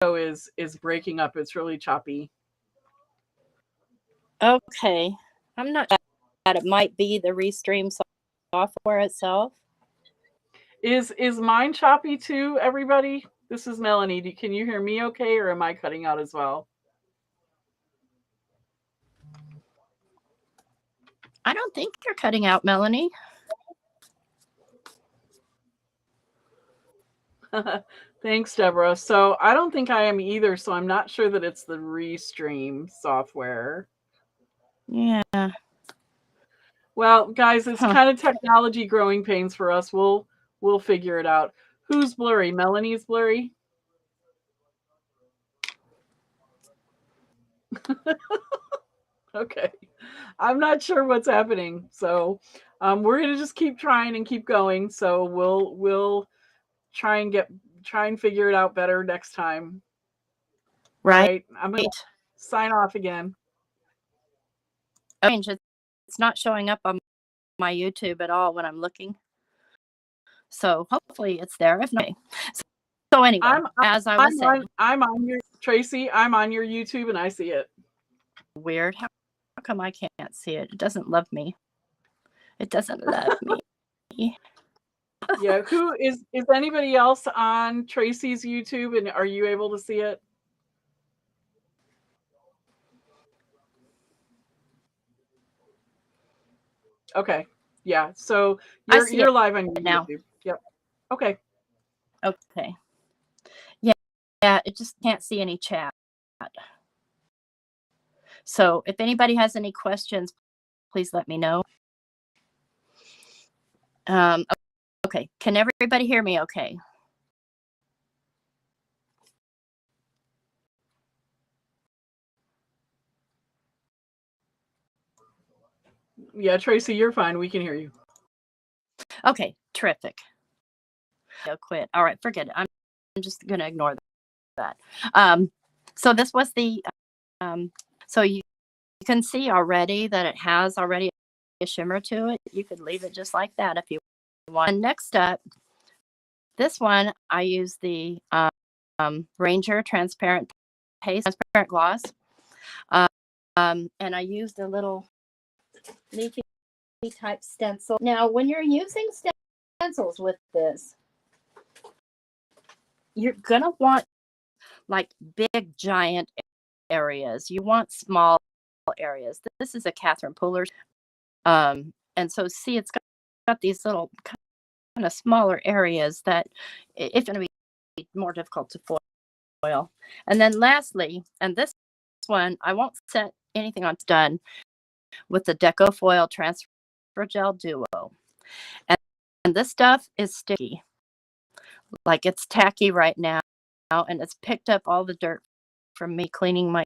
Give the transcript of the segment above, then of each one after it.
is breaking up. It's really choppy. Okay. I'm not sure that it might be the Restream software itself. Is mine choppy too, everybody? This is Melanie. Can you hear me okay, or am I cutting out as well? I don't think you're cutting out, Melanie. Thanks, Deborah. So I don't think I am either, so I'm not sure that it's the Restream software. Yeah. Well, guys, it's kind of technology growing pains for us. We'll figure it out. Who's blurry? Melanie's blurry? Okay. I'm not sure what's happening. So we're gonna just keep trying and keep going. So we'll try and figure it out better next time. Right. All right. I'm gonna sign off again. It's not showing up on my YouTube at all when I'm looking. So hopefully it's there. If not, so anyway, as I was saying, I'm on your Tracy. I'm on your YouTube and I see it. Weird. How come I can't see it? It doesn't love me. It doesn't love me. Yeah. Who is anybody else on Tracy's YouTube, and are you able to see it? Okay. Yeah. So you're live on YouTube now. Yep. Okay. Okay. Yeah. It just can't see any chat. So if anybody has any questions, please let me know. Okay. Can everybody hear me okay? Yeah, Tracy, you're fine. We can hear you. Okay, terrific. I'll quit. All right, forget it. I'm just going to ignore that. So this was the, so you can see already that it has already a shimmer to it. You could leave it just like that if you want. And next up, this one, I use the Ranger Transparent Paste, Transparent Gloss. And I used a little leafy type stencil. Now, when you're using stencils with this, you're going to want like big, giant areas. You want small areas. This is a Catherine Pooler's. And so see, it's got these little kind of smaller areas that it's going to be more difficult to foil. And then lastly, and this one, I won't set anything on, it's done with the Deco Foil Transfer Gel Duo. And this stuff is sticky. Like it's tacky right now, and it's picked up all the dirt from me cleaning my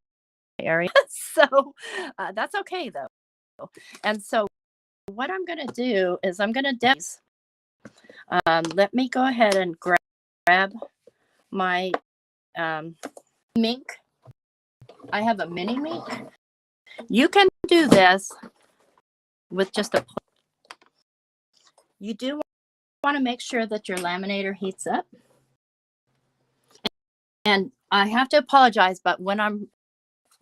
area. So that's okay though. And so what I'm going to do is I'm going to let me go ahead and grab my mink. I have a mini mink. You can do this with just a. You do want to make sure that your laminator heats up. And I have to apologize, but when I'm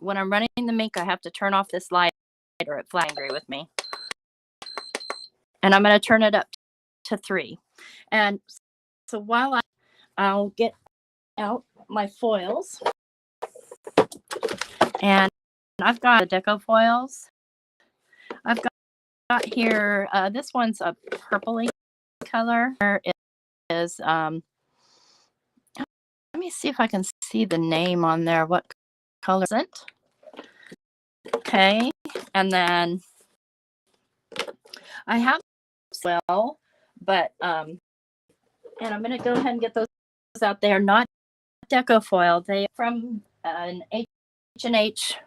running the mink, I have to turn off this light or it flies angry with me. And I'm going to turn it up to 3. And so while I'll get out my foils, and I've got the Deco foils. I've got here, this one's a purpley color. It is, let me see if I can see the name on there. What color is it? Okay. And then I have well, but, and I'm going to go ahead and get those out there. Not Deco foil. They are from an H&H,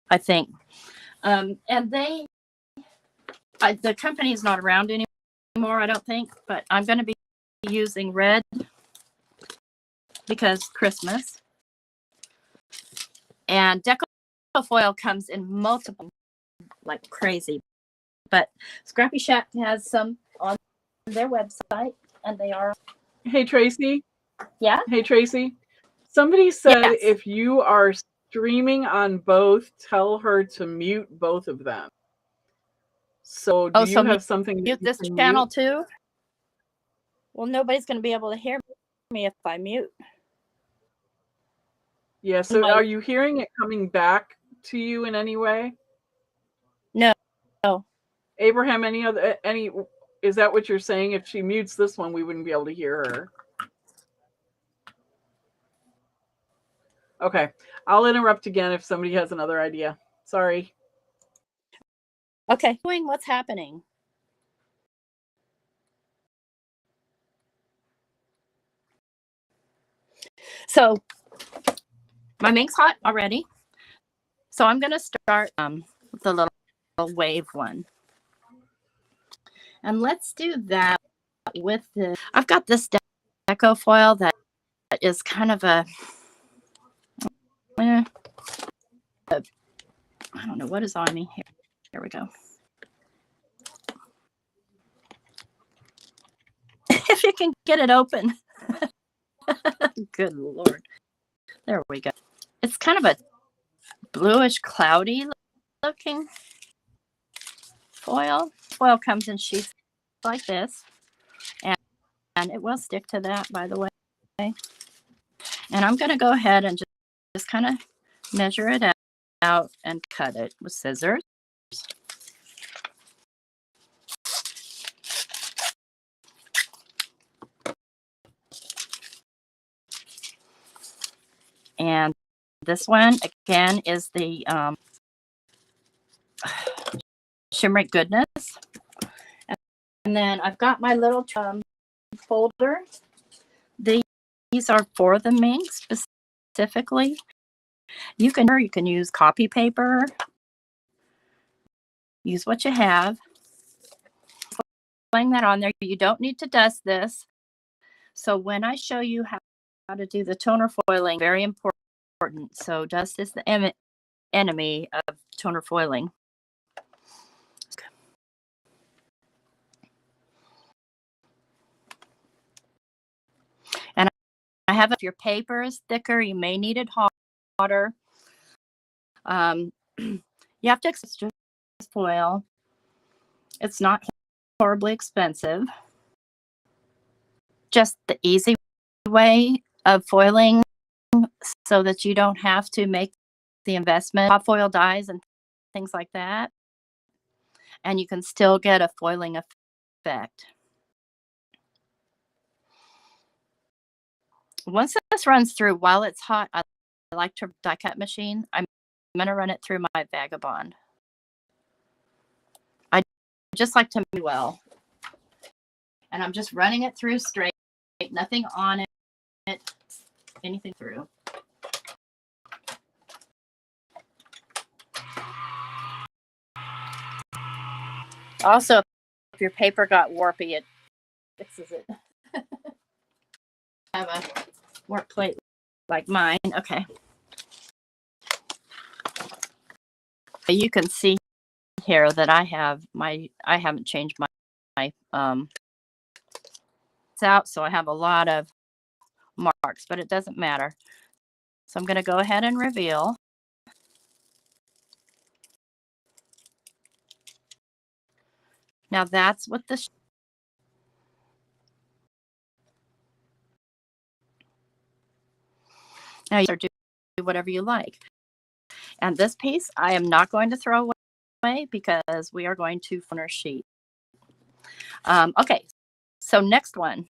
I think. And the company is not around anymore, I don't think, but I'm going to be using red because Christmas. And Deco foil comes in multiple, like crazy. But Scrappy Shack has some on their website, and they are. Hey, Tracy. Yeah? Hey, Tracy. Somebody said Yes. if you are streaming on both, tell her to mute both of them. So do Oh, you so have something that mute you this can channel mute? too? Well, nobody's going to be able to hear me if I mute. Yeah, so are you hearing it coming back to you in any way? No. Abraham, is that what you're saying? If she mutes this one, we wouldn't be able to hear her. Okay. I'll interrupt again if somebody has another idea. Sorry. Okay. What's happening? So my mink's hot already. So I'm going to start with the little wave one. And let's do that with the, I've got this deco foil that is kind of a, I don't know what is on me here. Here we go. If you can get it open. Good Lord. There we go. It's kind of a bluish, cloudy looking foil. Foil comes in sheets like this, and it will stick to that, by the way. And I'm going to go ahead and just kind of measure it out and cut it with scissors. And this one, again, is the Shimmery Goodness. And then I've got my little folder. These are for the mink specifically. You can use copy paper. Use what you have. Laying that on there. You don't need to dust this. So when I show you how to do the toner foiling, very important. So dust is the enemy of toner foiling. And I have, if your paper is thicker, you may need it hotter. You have to extra foil. It's not horribly expensive. Just the easy way of foiling so that you don't have to make the investment. Pop foil dyes and things like that. And you can still get a foiling effect. Once this runs through, while it's hot, I like to die cut machine. I'm going to run it through my Vagabond. I just like to move well. And I'm just running it through straight, nothing on it, anything through. Also, if your paper got warpy, it fixes it. I have a work plate like mine. Okay. You can see here that I haven't changed my it's out, so I have a lot of marks, but it doesn't matter. So I'm going to go ahead and reveal. Now that's what the now you do whatever you like. And this piece I am not going to throw away because we are going to finish sheet. Okay, so next one.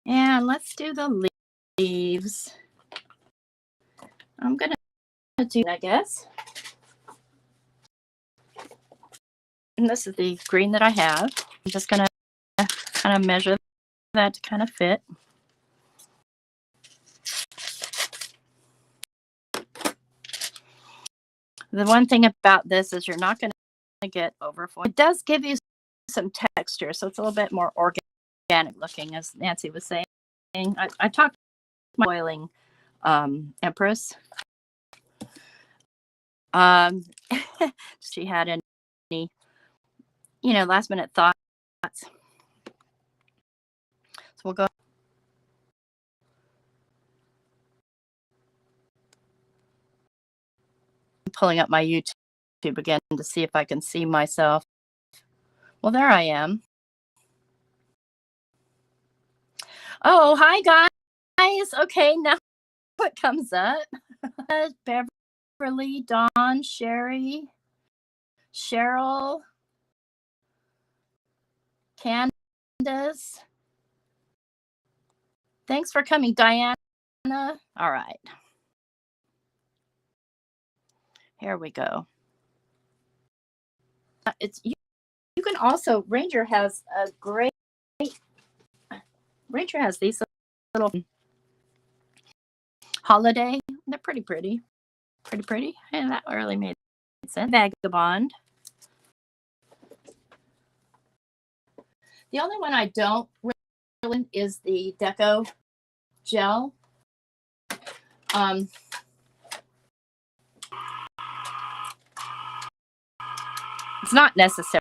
And let's do the leaves. I'm going to do, I guess. And this is the green that I have. I'm just going to kind of measure that to kind of fit. The one thing about this is you're not going to get overfoil. It does give you some texture, so it's a little bit more organic looking, as Nancy was saying. I talked to my foiling Empress. She had any, last minute thoughts. So we'll go pulling up my YouTube again to see if I can see myself. Well, there I am. Oh, hi, guys. Okay, now what comes up? Beverly, Dawn, Sherry, Cheryl, Candace. Thanks for coming, Diana. All right. Here we go. It's you can also, Ranger has these little holiday. They're pretty pretty. And that really made sense. Vagabond. The only one I don't really is the Deco gel. It's not necessary.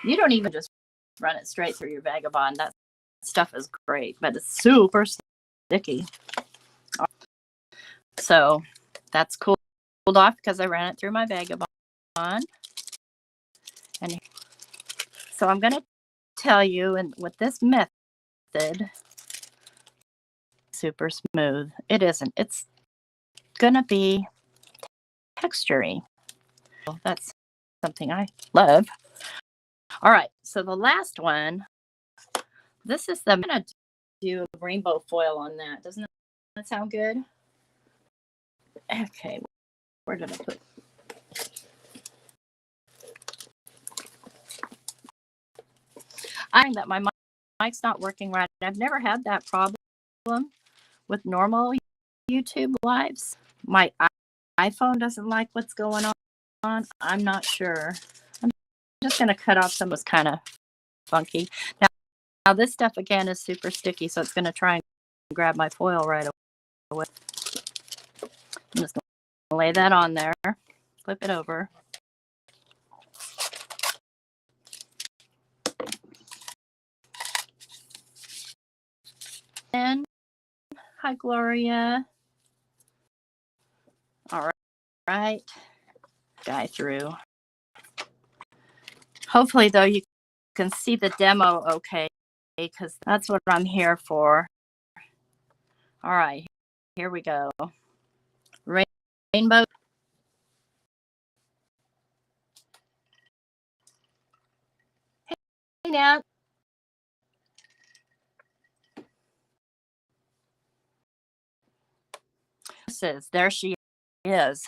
You don't even just run it straight through your Vagabond. That stuff is great, but it's super sticky. So that's cooled off because I ran it through my Vagabond. And so I'm going to tell you, and with this method, super smooth. It isn't. It's going to be textury. That's something I love. All right. So the last one, I'm going to do a rainbow foil on that. Doesn't that sound good? Okay. Where did I put? I think that my mic's not working right. I've never had that problem with normal YouTube lives. My iPhone doesn't like what's going on. I'm not sure. I'm just going to cut off some of this kind of funky. Now this stuff again is super sticky, so it's going to try and grab my foil right away. I'm just going to lay that on there, flip it over. And hi, Gloria. All right. Guy through. Hopefully, though, you can see the demo okay, because that's what I'm here for. All right, here we go. Rainbow. Hey, Nat. There she is.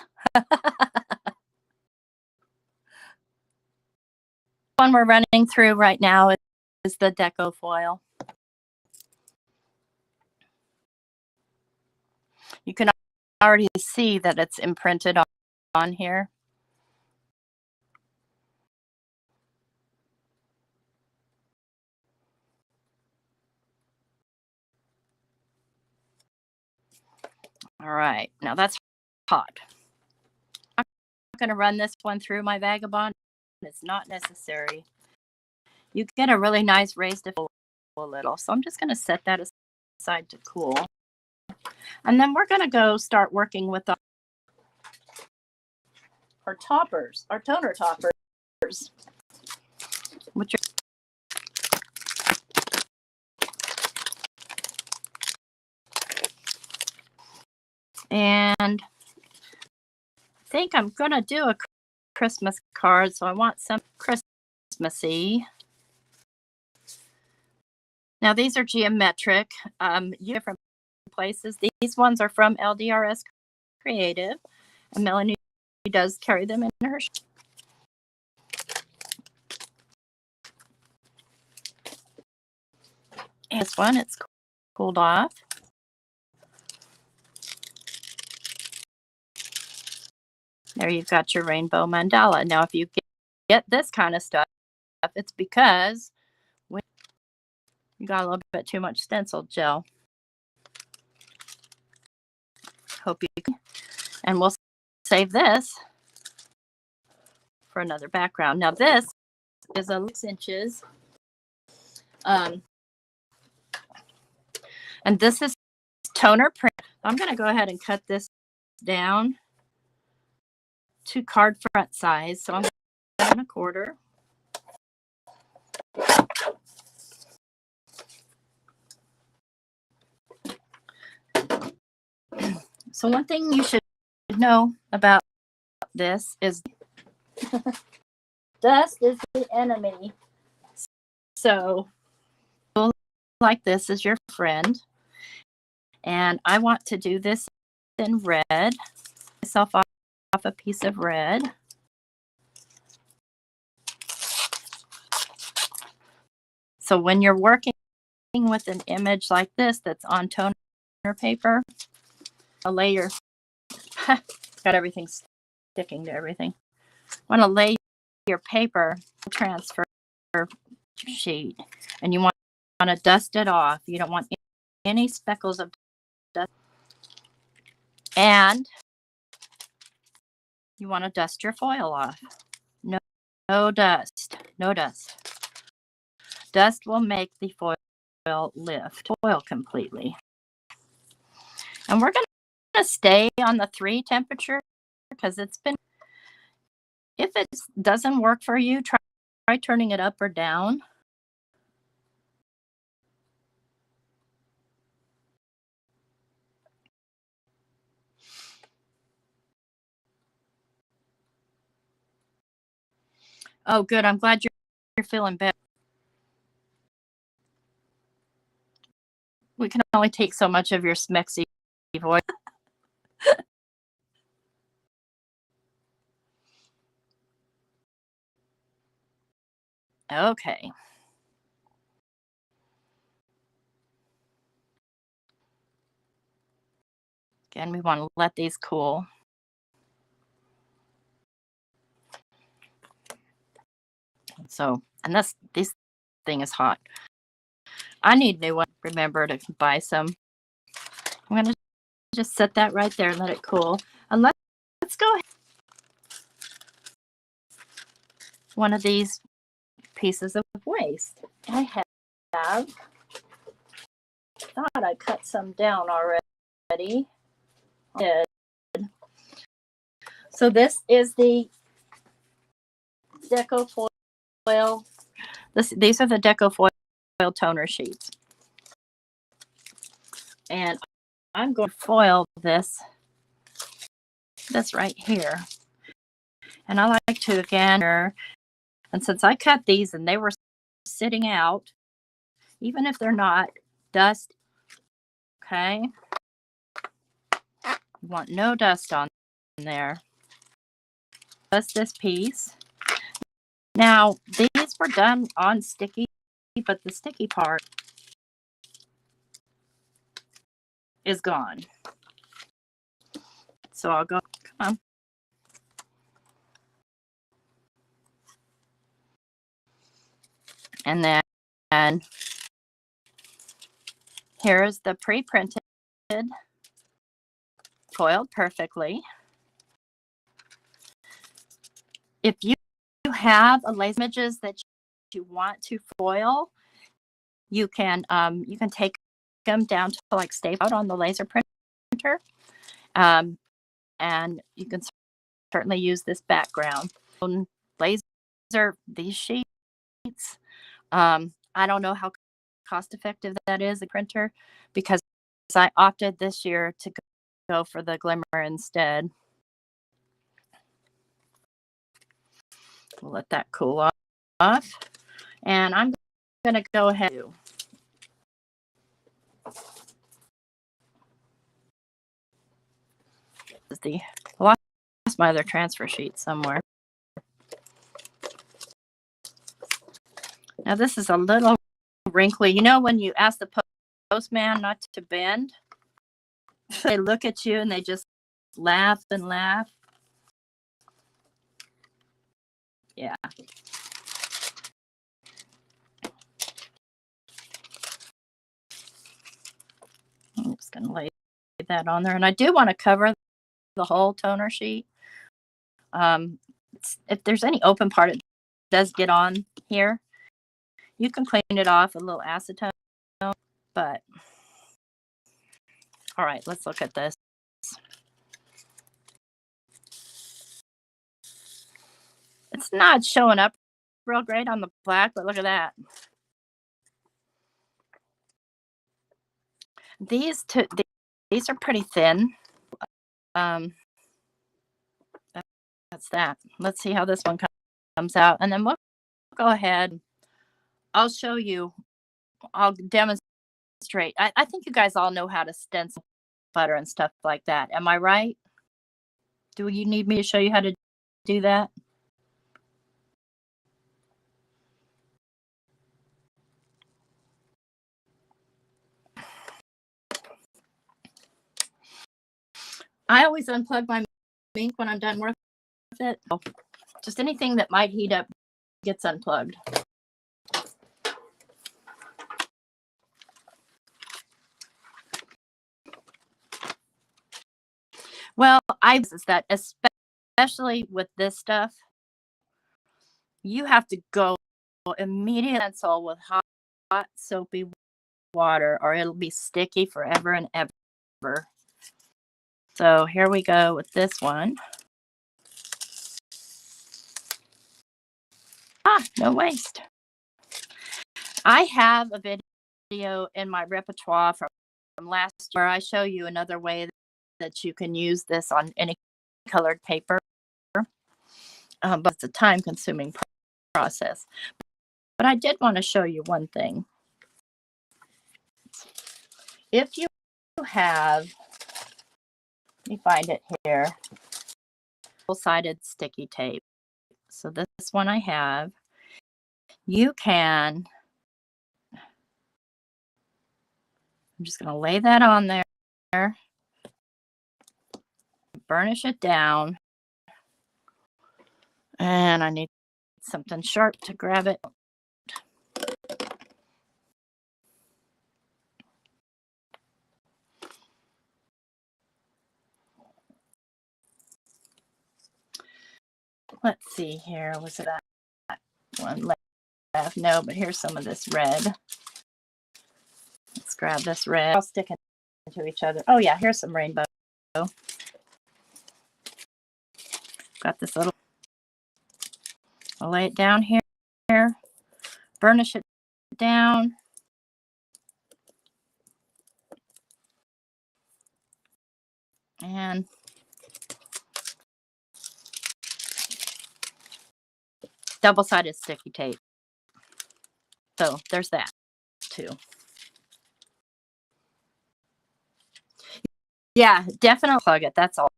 One we're running through right now is the Deco foil. You can already see that it's imprinted on here. All right, now that's hot. I'm not going to run this one through my Vagabond. It's not necessary. You get a really nice raised a little. So I'm just going to set that aside to cool. And then we're going to go start working with our toppers, our toner toppers, which are and I think I'm going to do a Christmas card. So I want some Christmassy. Now these are geometric, different places. These ones are from LDRS Creative, and Melanie does carry them in her. And this one, it's cooled off. There you've got your rainbow mandala. Now, if you get this kind of stuff, it's because you got a little bit too much stencil gel. Hope you can. And we'll save this for another background. Now, this is a 6 inches. And this is toner print. I'm going to go ahead and cut this down to card front size, so I'm going to 1/4. So one thing you should know about this is dust is the enemy. So like this is your friend. And I want to do this in red. Myself off a piece of red. So when you're working with an image like this that's on toner paper, a layer, got everything sticking to everything. Want to lay your paper transfer sheet, and you want to dust it off. You don't want any speckles of dust, and you want to dust your foil off. No dust. Dust will make the foil lift foil completely. And we're going to stay on the 3 temperature because it's been, if it doesn't work for you, try turning it up or down. Oh, good. I'm glad you're feeling better. We can only take so much of your smexy voice. Okay. Again, we want to let these cool. So, and this thing is hot. I need new one. Remember to buy some. I'm going to just set that right there and let it cool. And let's go ahead. One of these pieces of waste. I thought I cut some down already. I did. So this is the Deco Foil. These are the Deco Foil toner sheets. And I'm going to foil this right here. And I like to, again, and since I cut these and they were sitting out, even if they're not, dust, okay? You want no dust on there. Dust this piece. Now, these were done on sticky, but the sticky part is gone. So I'll go, come on. And then here's the pre-printed, foiled perfectly. If you have a laser images that you want to foil, you can take them down to like stay out on the laser printer, and you can certainly use this background. Laser these sheets. I don't know how cost effective that is, a printer, because I opted this year to go for the glimmer instead. We'll let that cool off. And I'm going to go ahead. I lost my other transfer sheet somewhere. Now this is a little wrinkly. You know when you ask the postman not to bend? They look at you and they just laugh and laugh. Yeah. I'm just going to lay that on there. And I do want to cover the whole toner sheet. If there's any open part, it does get on here. You can clean it off with a little acetone, but all right, let's look at this. It's not showing up real great on the black, but look at that. These two, these are pretty thin. That's that. Let's see how this one comes out, and then we'll go ahead. I'll show you. I'll demonstrate. I think you guys all know how to stencil butter and stuff like that. Am I right? Do you need me to show you how to do that? I always unplug my ink when I'm done with it. Just anything that might heat up gets unplugged. Well, is that especially with this stuff, you have to go immediately stencil with hot soapy water, or it'll be sticky forever and ever. So here we go with this one. No waste. I have a video in my repertoire from last year. I show you another way that you can use this on any colored paper, but it's a time-consuming process. But I did want to show you one thing. If you have, let me find it here, double-sided sticky tape. So this one I have. You can, I'm just going to lay that on there, burnish it down, and I need something sharp to grab it. Let's see here. Was it that one left? No, but here's some of this red. Let's grab this red. I'll stick it into each other. Oh yeah, here's some rainbow. Got this little. I'll lay it down here. Burnish it down. And double-sided sticky tape. So there's that too. Yeah, definitely plug it. That's all.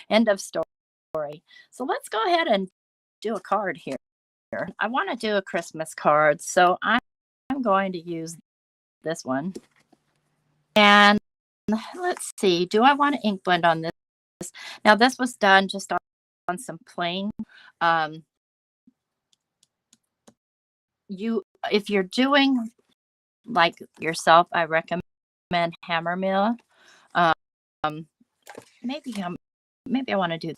End of story. So let's go ahead and do a card here. I want to do a Christmas card, so I'm going to use this one. And let's see, do I want to ink blend on this? Now this was done just on some plain. If you're doing like yourself, I recommend hammer mill. Maybe I want to do.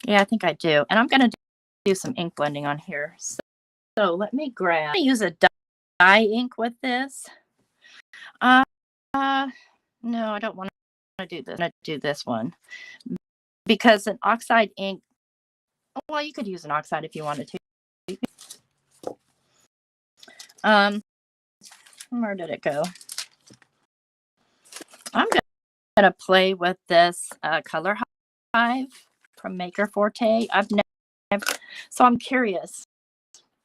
Yeah, I think I do, and I'm going to do some ink blending on here. So let me grab. I use a dye ink with this. No, I don't want to do this. I'm going to do this one because an oxide ink. Well, you could use an oxide if you wanted to. Where did it go? I'm going to play with this Color Hive from Maker Forte. I've never, so I'm curious.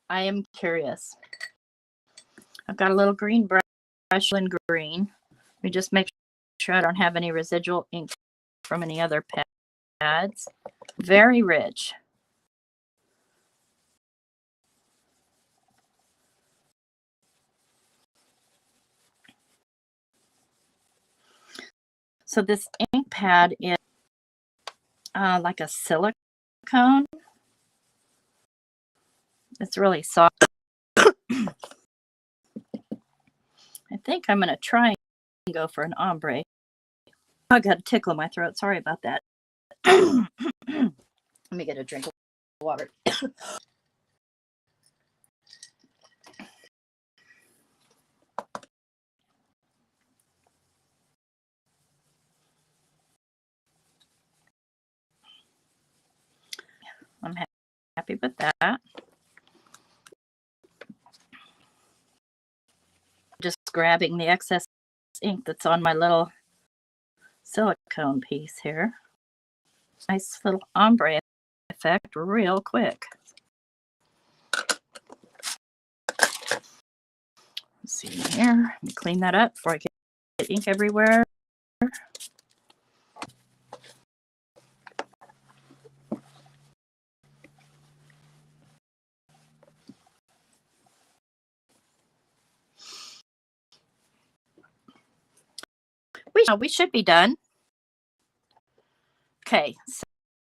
I am curious. I've got a little green brush and green. Let me just make sure I don't have any residual ink from any other pads. Very rich. So this ink pad is like a silicone. It's really soft. I think I'm going to try and go for an ombre. I got a tickle in my throat. Sorry about that. Let me get a drink of water. with that. Just grabbing the excess ink that's on my little silicone piece here. Nice little ombre effect real quick. Let's see here. Let me clean that up before I get ink everywhere. We should be done. Okay,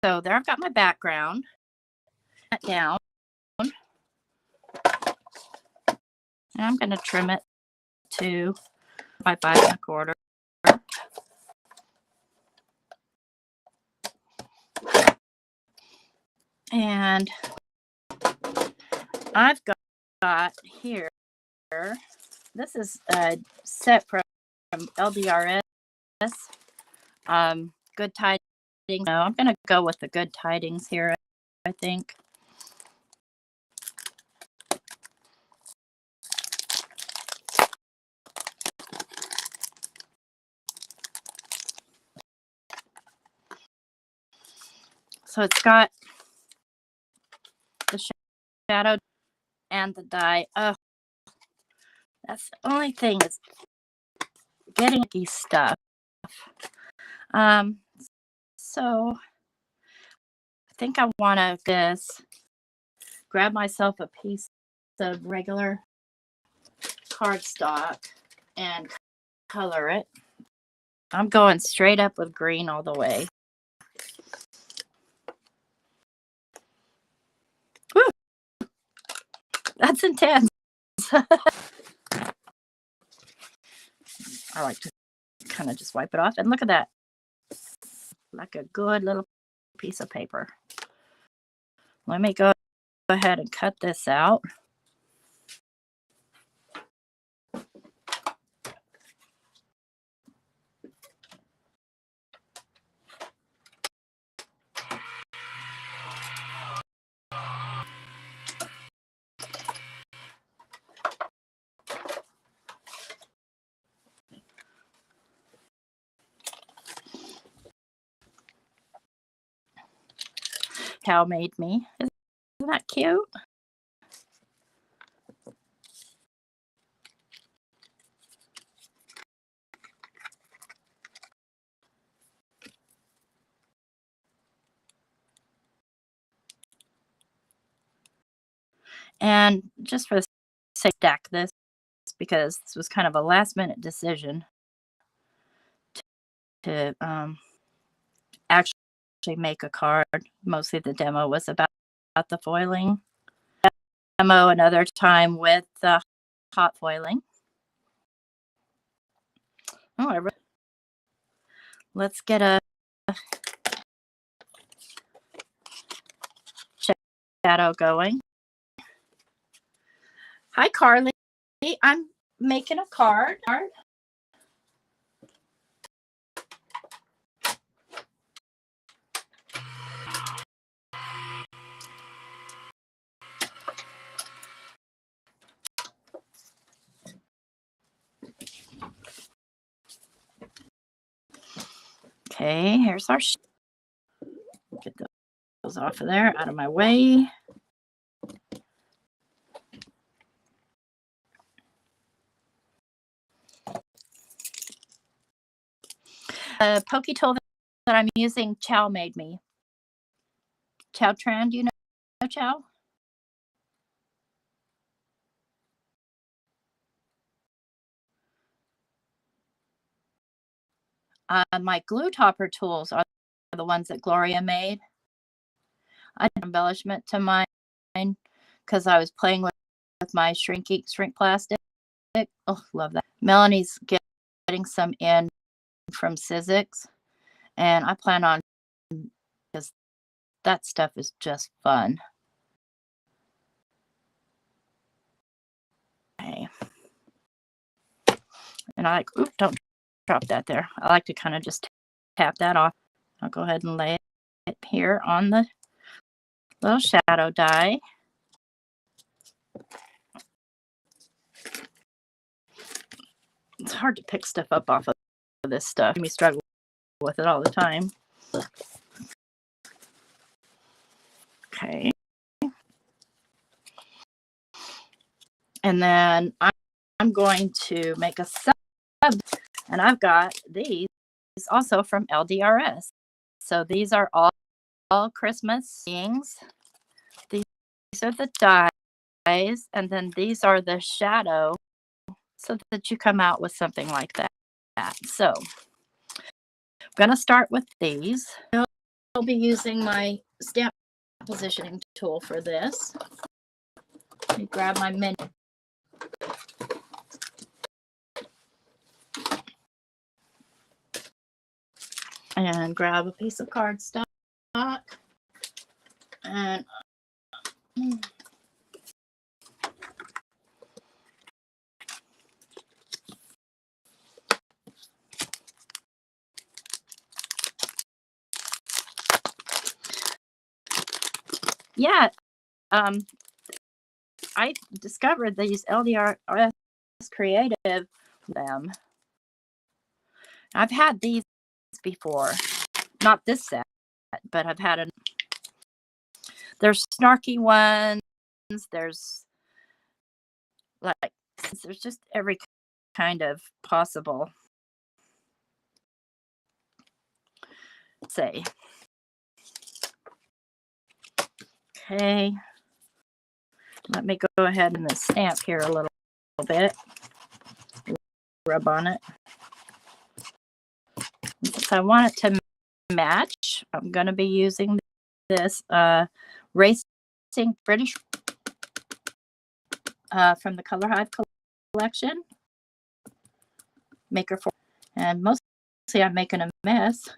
so there I've got my background. That down. And I'm going to trim it to my 5 1/4. And I've got here, this is a set from LDRS. Good Tidings. No, I'm going to go with the Good Tidings here, I think. So it's got the shadow and the die. Oh, that's the only thing is getting these stuff. So I think I want to just grab myself a piece of regular cardstock and color it. I'm going straight up with green all the way. Woo! That's intense. I like to kind of just wipe it off. And look at that. Like a good little piece of paper. Let me go ahead and cut this out. Cow made me. Isn't that cute? And just for the sake of stack this, because this was kind of a last minute decision to actually make a card. Mostly the demo was about the foiling. Demo another time with the hot foiling. Oh, let's get a shadow going. Hi, Carly. I'm making a card. Okay, here's our get those off of there, out of my way. The pokey tool that I'm using, Chow made me. Chow Tran, do you know Chow? My glue topper tools are the ones that Gloria made. I did embellishment to mine because I was playing with my shrink plastic. Oh, love that. Melanie's getting some in from Sizzix, and I plan on, because that stuff is just fun. Okay. And I like, oops, don't drop that there. I like to kind of just tap that off. I'll go ahead and lay it here on the little shadow die. It's hard to pick stuff up off of this stuff. Me struggle with it all the time. Okay. And then I'm going to make a sub, and I've got these also from LDRS. So these are all Christmas things. These are the dies, and then these are the shadow, so that you come out with something like that. So I'm going to start with these. I'll be using my stamp positioning tool for this. Let me grab my menu. And grab a piece of cardstock. And yeah, I discovered these LDRS Creative them. I've had these before, not this set, but I've had there's snarky ones, there's like, there's just every kind of possible, say. Okay, let me go ahead and stamp here a little bit, rub on it. Since I want it to match, I'm going to be using this Racing British from the Color Hive collection. Maker for, and mostly I'm making a mess.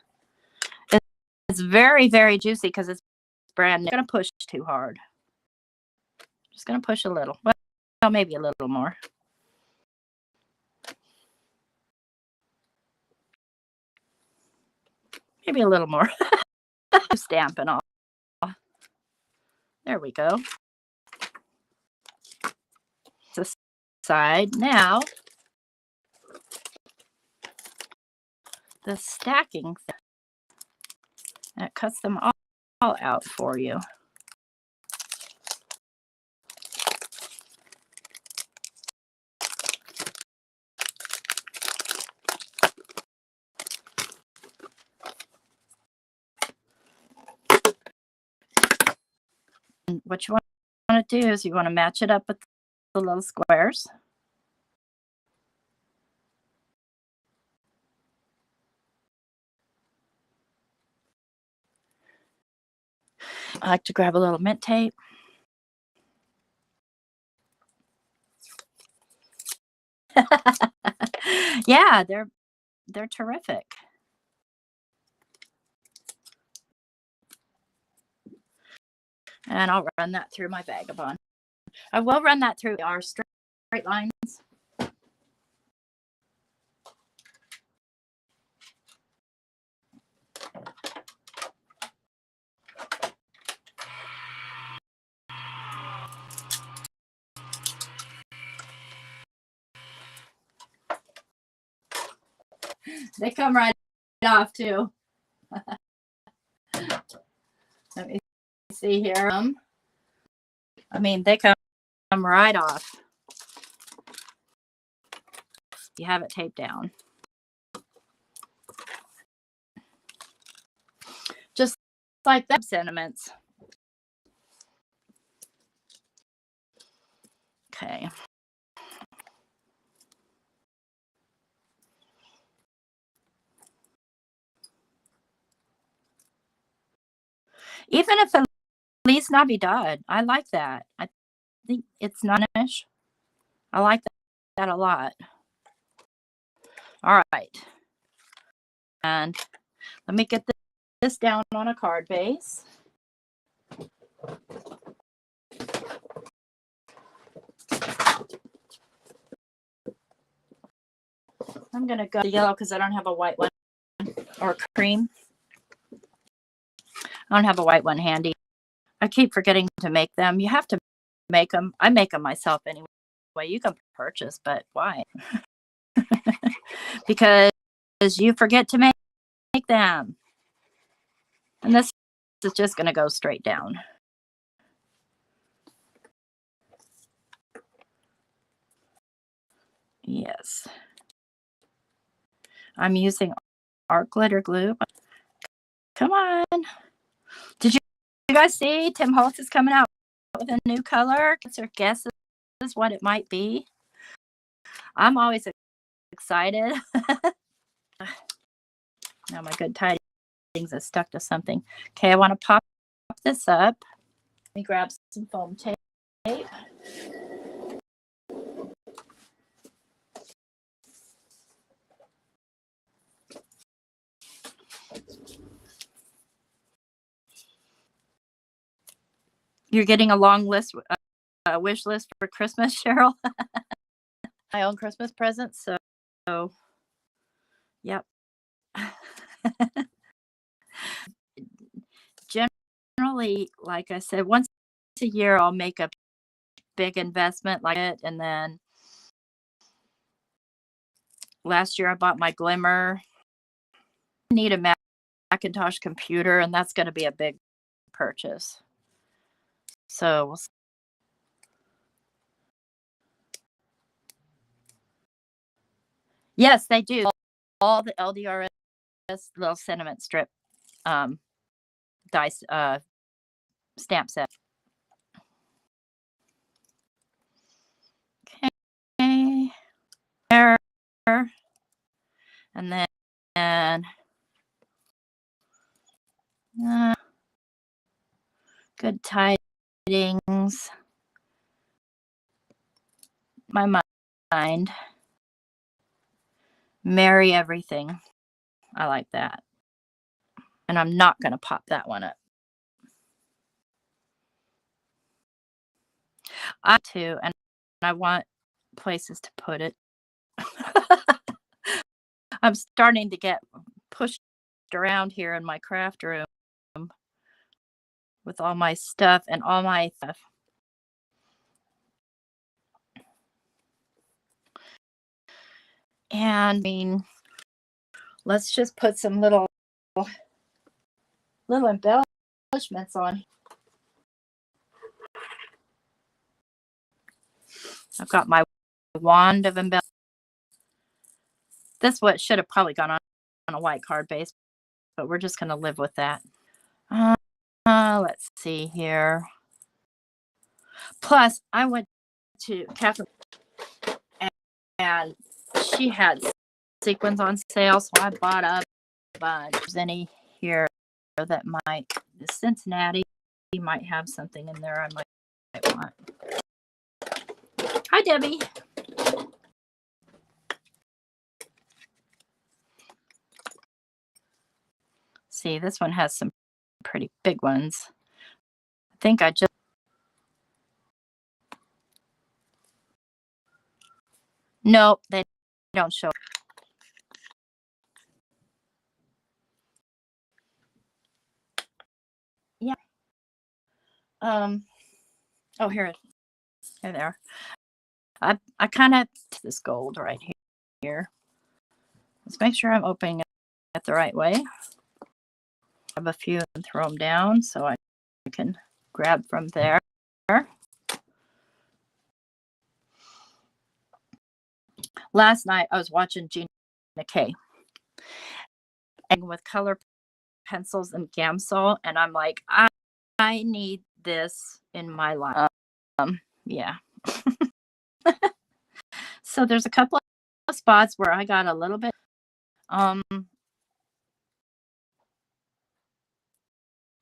It's very, very juicy because it's brand new. I'm going to push too hard. Just going to push a little. Well, maybe a little more. Maybe a little more. Stamp and all. There we go. This side. Now, the stacking thing. It cuts them all out for you. And what you want to do is you want to match it up with the little squares. I like to grab a little mint tape. Yeah, they're terrific. And I'll run that through my vagabond. I will run that through our straight lines. They come right off too. Let me see here. I mean, they come right off. You have it taped down. Just like that. Sentiments. Okay. Even if the leaves not be dyed, I like that. I think it's nonish. I like that a lot. All right. And let me get this down on a card base. I'm going to go to yellow because I don't have a white one, or cream. I don't have a white one handy. I keep forgetting to make them. You have to make them. I make them myself anyway. You can purchase, but why? Because you forget to make them. And this is just going to go straight down. Yes. I'm using art glitter glue. Come on. Did you guys see Tim Holtz is coming out with a new color? Guess what it might be. I'm always excited. Now my good tidings is stuck to something. Okay, I want to pop this up. Let me grab some foam tape. You're getting a long list, wish list for Christmas, Cheryl. My own Christmas presents. So yep. Generally, like I said, once a year I'll make a big investment like it, and then last year I bought my Glimmer. I need a Macintosh computer, and that's going to be a big purchase. So yes, they do all the LDRS little sentiment strip dice stamp set. Okay, there, and then good tidings. My mind. Merry everything. I like that. And I'm not going to pop that one up. I too, and I want places to put it. I'm starting to get pushed around here in my craft room with all my stuff and all my stuff. And I mean, let's just put some little embellishments on. I've got my wand of embellishment. This what should have probably gone on a white card base, but we're just going to live with that. Let's see here. Plus, I went to Catherine, and she had sequins on sale, so I bought a bunch. There's any here that might, the Cincinnati might have something in there I might want. Hi, Debbie. See, this one has some pretty big ones. I think I just... Nope, they don't show. Yeah. Oh, here there. I kind of this gold right here. Let's make sure I'm opening it the right way. Grab a few and throw them down so I can grab from there. Last night I was watching Gina K and with color pencils and Gamsol, and I'm like, I need this in my life. Yeah. So there's a couple of spots where I got a little bit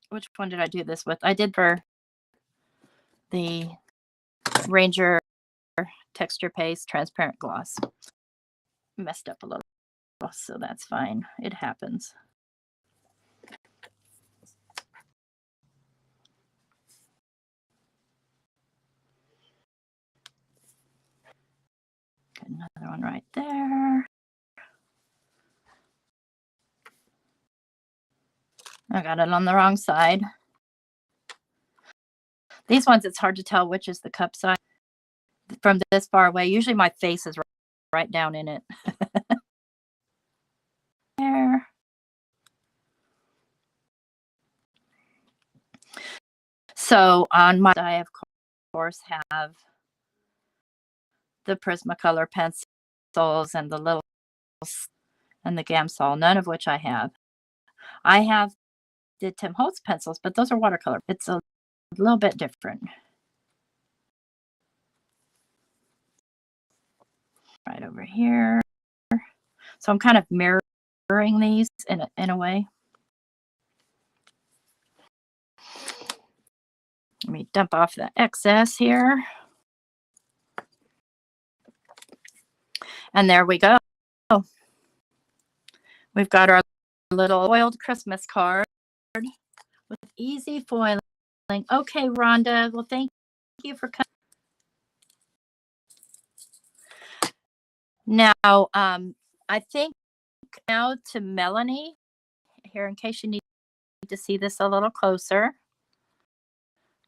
which one did I do this with? I did for the Ranger texture paste transparent gloss. Messed up a little, so that's fine. It happens. Got another one right there. I got it on the wrong side. These ones, it's hard to tell which is the cup size from this far away. Usually my face is right down in it. There. So on my, I of course have the Prismacolor pencils and the little and the Gamsol, none of which I have. I have the Tim Holtz pencils, but those are watercolor. It's a little bit different. Right over here. So I'm kind of mirroring these in a way. Let me dump off the excess here. And there we go. We've got our little foiled Christmas card with easy foiling. Okay, Rhonda. Well, thank you for coming. Now, I think now to Melanie here, in case you need to see this a little closer.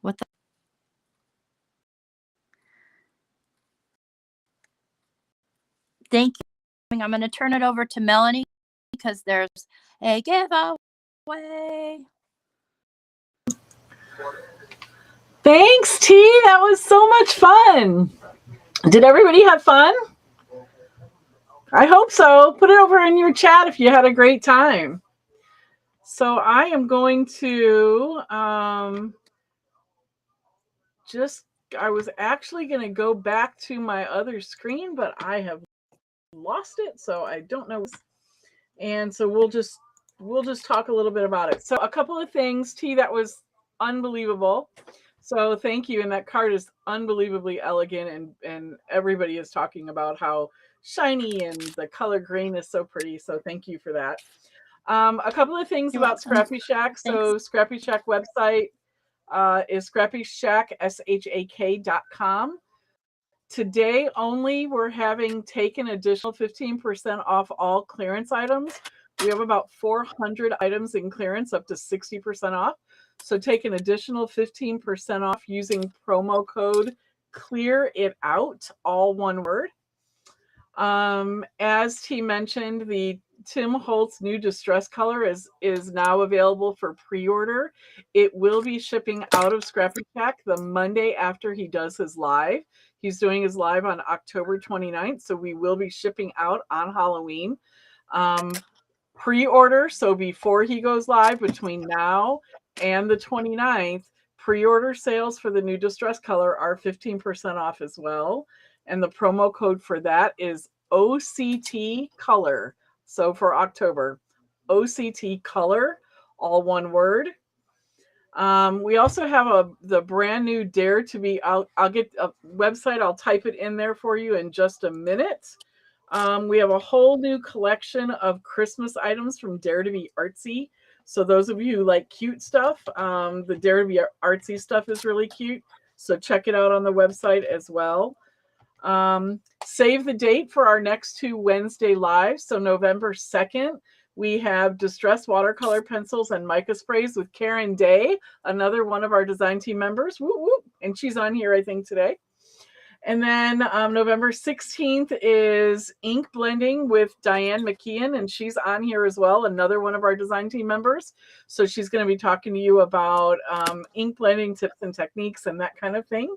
With the thank you. I'm going to turn it over to Melanie because there's a giveaway. Thanks, T. That was so much fun. Did everybody have fun? I hope so. Put it over in your chat if you had a great time. So I am going to I was actually going to go back to my other screen, but I have lost it, so I don't know. And so we'll just talk a little bit about it. So a couple of things, T, that was unbelievable. So thank you. And that card is unbelievably elegant, and everybody is talking about how shiny and the color green is so pretty. So thank you for that. A couple of things about Scrappy Shack. So Scrappy Shack website is scrappyshack.com. Today only, we're having taken additional 15% off all clearance items. We have about 400 items in clearance up to 60% off. So take an additional 15% off using promo code Clear It Out, all one word. As T mentioned, the Tim Holtz new distress color is now available for pre-order. It will be shipping out of Scrappy Shack the Monday after he does his live. He's doing his live on October 29th, so we will be shipping out on Halloween. Pre-order, so before he goes live, between now and the 29th, pre-order sales for the new distress color are 15% off as well. And the promo code for that is OCT Color. So for October, OCT Color, all one word. We also have the brand new Dare to Be Out. I'll get a website. I'll type it in there for you in just a minute. We have a whole new collection of Christmas items from Dare to Be Artsy. So those of you who like cute stuff, the Dare to Be Artsy stuff is really cute. So check it out on the website as well. Save the date for our next 2 Wednesday lives. So November 2nd, we have distress watercolor pencils and mica sprays with Karen Day, another one of our design team members. Woo woo. And she's on here, I think, today. And then November 16th is ink blending with Diane McKeon, and she's on here as well, another one of our design team members. So she's going to be talking to you about ink blending tips and techniques and that kind of thing.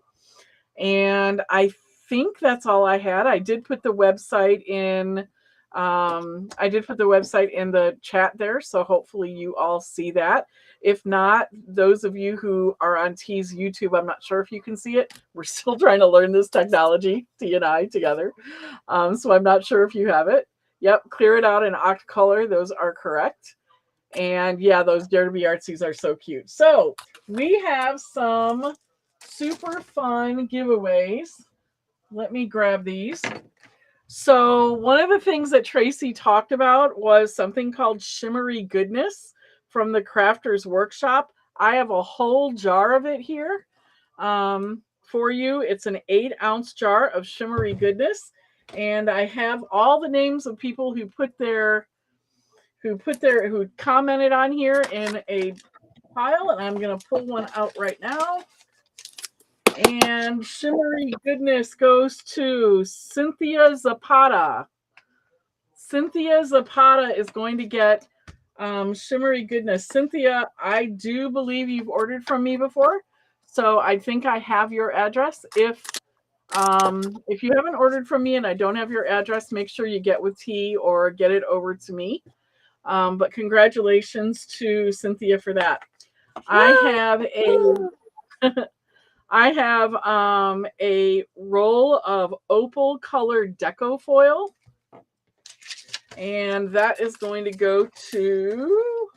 And I think that's all I had. I did put the website in. I did put the website in the chat there, so hopefully you all see that. If not, those of you who are on T's YouTube, I'm not sure if you can see it. We're still trying to learn this technology, T and I together. So I'm not sure if you have it. Yep, Clear It Out in Octacolor. Those are correct. And yeah, those Dare to Be Artsies are so cute. So we have some super fun giveaways. Let me grab these. So one of the things that Tracy talked about was something called Shimmery Goodness from the Crafters Workshop. I have a whole jar of it here for you. It's an 8-ounce jar of Shimmery Goodness. And I have all the names of people who who commented on here in a pile. And I'm going to pull one out right now. And Shimmery Goodness goes to Cynthia Zapata. Cynthia Zapata is going to get Shimmery Goodness. Cynthia, I do believe you've ordered from me before, so I think I have your address. If you haven't ordered from me and I don't have your address, make sure you get with T or get it over to me. But congratulations to Cynthia for that. I have a roll of opal colored deco foil, and that is going to go to,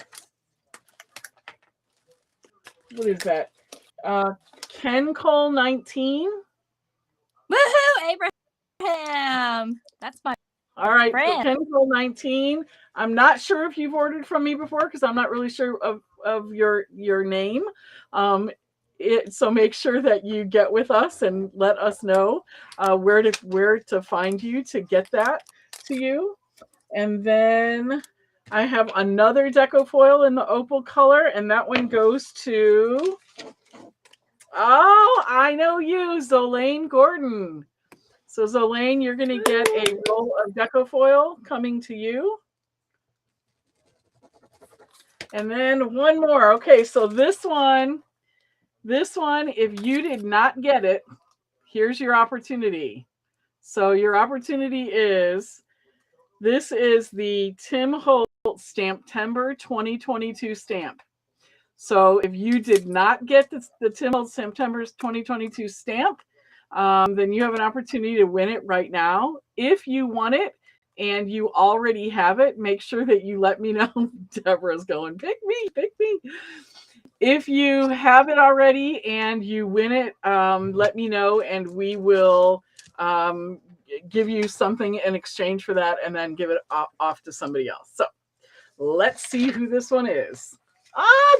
what is that? Ken Cole 19. Woohoo, Abraham! That's my All right, friend. so Ken Cole 19. I'm not sure if you've ordered from me before because I'm not really sure of your name. So make sure that you get with us and let us know where to find you to get that to you. And then I have another deco foil in the opal color, and that one goes to, oh, I know you, Zolane Gordon. So Zolane, you're going to get a roll of deco foil coming to you. And then one more. Okay, so this one, if you did not get it, here's your opportunity. So your opportunity is, this is the Tim Holt Stamptember 2022 stamp. So if you did not get the Tim Holt Stamptember 2022 stamp, then you have an opportunity to win it right now. If you want it and you already have it, make sure that you let me know. Deborah's going, pick me, pick me. If you have it already and you win it, let me know and we will give you something in exchange for that and then give it off to somebody else. So let's see who this one is.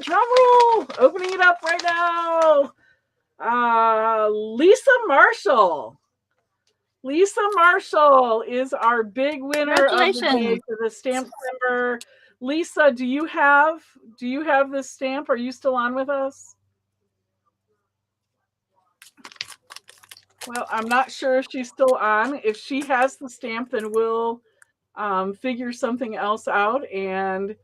Drum roll! Opening it up right now. Lisa Marshall. Lisa Marshall is our big winner of the day for the Stamptember. Lisa, do you have this stamp? Are you still on with us? Well, I'm not sure if she's still on. If she has the stamp, then we'll figure something else out and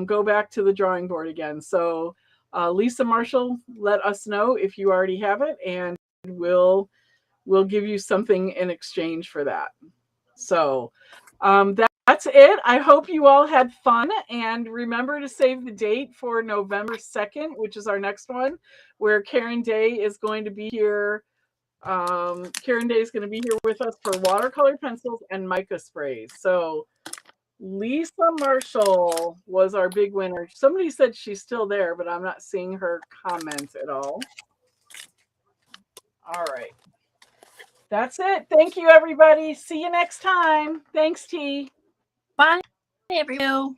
go back to the drawing board again. So Lisa Marshall, let us know if you already have it, and we'll give you something in exchange for that. So that's it. I hope you all had fun, and remember to save the date for November 2nd, which is our next one, where Karen Day is going to be here. Karen Day is going to be here with us for watercolor pencils and mica sprays. So Lisa Marshall was our big winner. Somebody said she's still there, but I'm not seeing her comment at all. All right. That's it. Thank you, everybody. See you next time. Thanks, T. Bye, everyone.